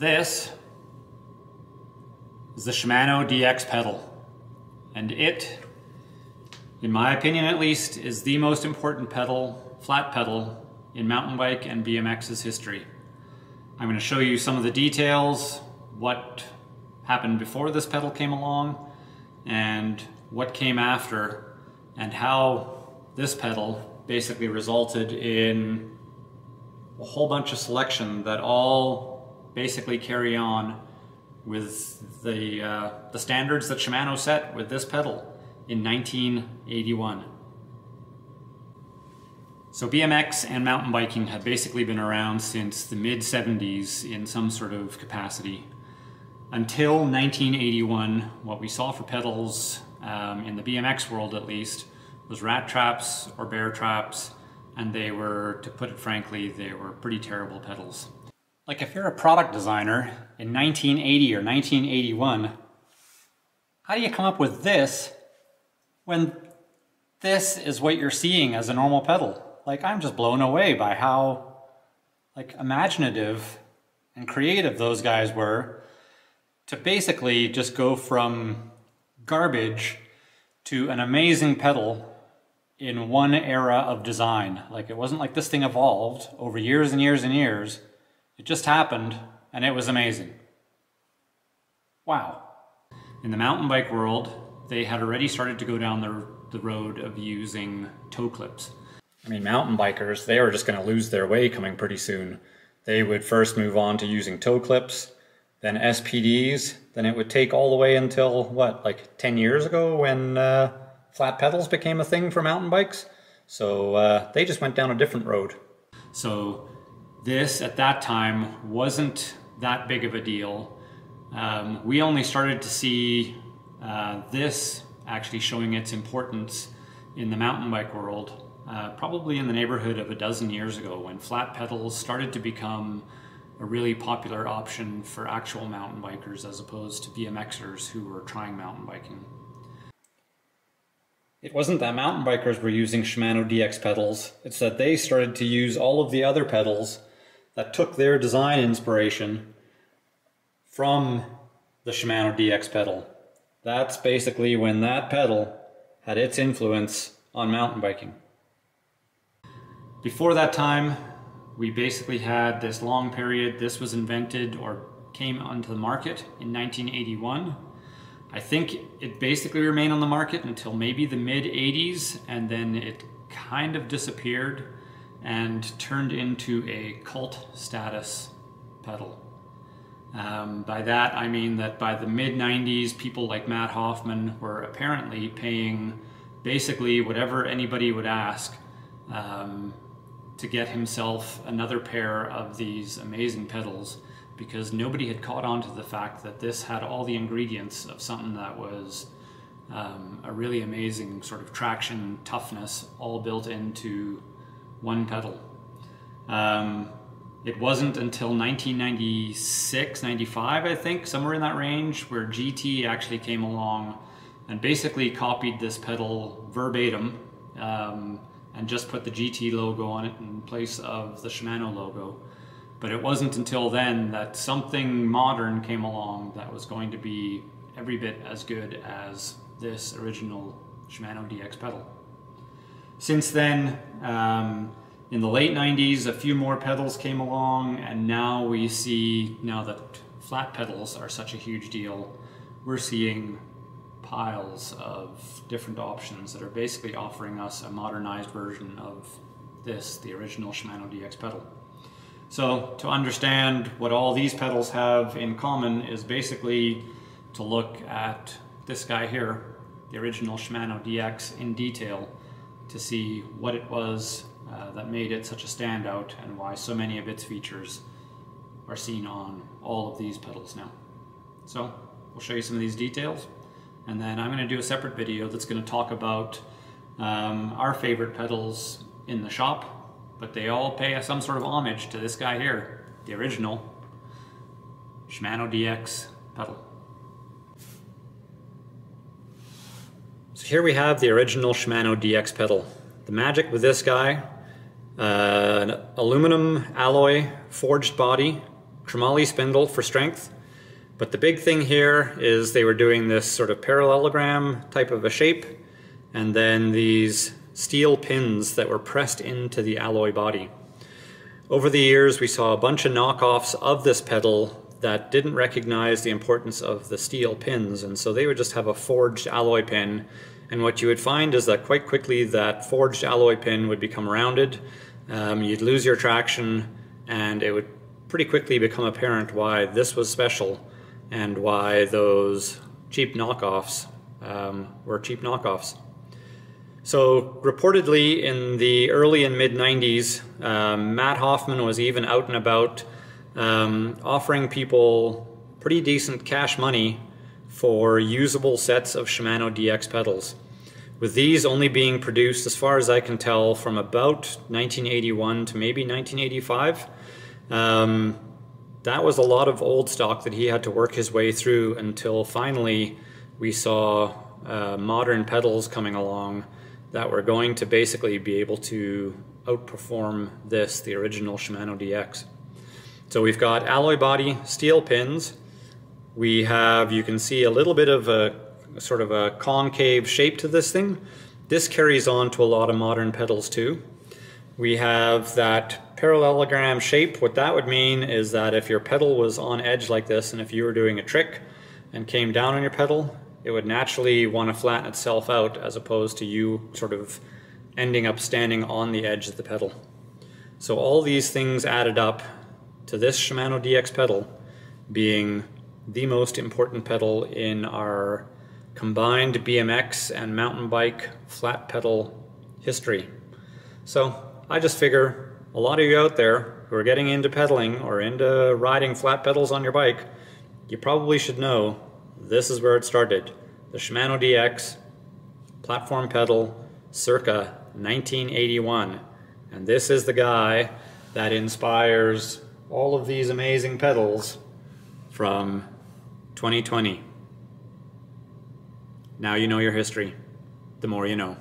This is the Shimano DX Pedal, and it, in my opinion at least, is the most important pedal, flat pedal, in mountain bike and BMX's history. I'm going to show you some of the details, what happened before this pedal came along, and what came after, and how this pedal basically resulted in a whole bunch of selection that all basically carry on with the standards that Shimano set with this pedal in 1981. So BMX and mountain biking had basically been around since the mid-70s in some sort of capacity. Until 1981, what we saw for pedals, in the BMX world at least, was rat traps or bear traps, and they were, to put it frankly, they were pretty terrible pedals. Like if you're a product designer in 1980 or 1981, how do you come up with this when this is what you're seeing as a normal pedal? Like, I'm just blown away by how imaginative and creative those guys were to basically just go from garbage to an amazing pedal in one era of design. Like, it wasn't like this thing evolved over years and years and years. It just happened, and it was amazing. Wow. In the mountain bike world, they had already started to go down the road of using toe clips. I mean, mountain bikers, they were just going to lose their way coming pretty soon. They would first move on to using toe clips, then SPDs, then it would take all the way until, what, like 10 years ago when flat pedals became a thing for mountain bikes? So they just went down a different road. So this, at that time, wasn't that big of a deal. We only started to see this actually showing its importance in the mountain bike world probably in the neighborhood of a dozen years ago, when flat pedals started to become a really popular option for actual mountain bikers as opposed to BMXers who were trying mountain biking. It wasn't that mountain bikers were using Shimano DX pedals, it's that they started to use all of the other pedals that took their design inspiration from the Shimano DX pedal. That's basically when that pedal had its influence on mountain biking. Before that time, we basically had this long period. This was invented or came onto the market in 1981. I think it basically remained on the market until maybe the mid-80s, and then it kind of disappeared and turned into a cult status pedal. By that I mean that by the mid-90s, people like Matt Hoffman were apparently paying basically whatever anybody would ask to get himself another pair of these amazing pedals, because nobody had caught on to the fact that this had all the ingredients of something that was a really amazing sort of traction, toughness, all built into one pedal. It wasn't until 1996, 95, I think, somewhere in that range, where GT actually came along and basically copied this pedal verbatim and just put the GT logo on it in place of the Shimano logo. But it wasn't until then that something modern came along that was going to be every bit as good as this original Shimano DX pedal. Since then, in the late 90s, a few more pedals came along, and now we see, now that flat pedals are such a huge deal, we're seeing piles of different options that are basically offering us a modernized version of this, the original Shimano DX pedal. So to understand what all these pedals have in common is basically to look at this guy here, the original Shimano DX, in detail to see what it was that made it such a standout and why so many of its features are seen on all of these pedals now. So we'll show you some of these details, and then I'm going to do a separate video that's going to talk about our favorite pedals in the shop, but they all pay some sort of homage to this guy here, the original Shimano DX pedal. So here we have the original Shimano DX pedal. The magic with this guy, an aluminum alloy forged body, tremolly spindle for strength. But the big thing here is they were doing this sort of parallelogram type of a shape, and then these steel pins that were pressed into the alloy body. Over the years, we saw a bunch of knockoffs of this pedal that didn't recognize the importance of the steel pins, and so they would just have a forged alloy pin. And what you would find is that quite quickly that forged alloy pin would become rounded, you'd lose your traction, and it would pretty quickly become apparent why this was special and why those cheap knockoffs were cheap knockoffs. So reportedly in the early and mid 90s, Matt Hoffman was even out and about offering people pretty decent cash money for usable sets of Shimano DX pedals. With these only being produced, as far as I can tell, from about 1981 to maybe 1985. That was a lot of old stock that he had to work his way through until finally we saw modern pedals coming along that were going to basically be able to outperform this, the original Shimano DX. So we've got alloy body, steel pins. We have, you can see a little bit of a sort of a concave shape to this thing. This carries on to a lot of modern pedals too. We have that parallelogram shape. What that would mean is that if your pedal was on edge like this, and if you were doing a trick and came down on your pedal, it would naturally want to flatten itself out, as opposed to you sort of ending up standing on the edge of the pedal. So all these things added up to this Shimano DX pedal being the most important pedal in our combined BMX and mountain bike flat pedal history. So I just figure a lot of you out there who are getting into pedaling or into riding flat pedals on your bike, you probably should know this is where it started. The Shimano DX platform pedal circa 1981. And this is the guy that inspires all of these amazing pedals from 2020. Now you know your history. The more you know.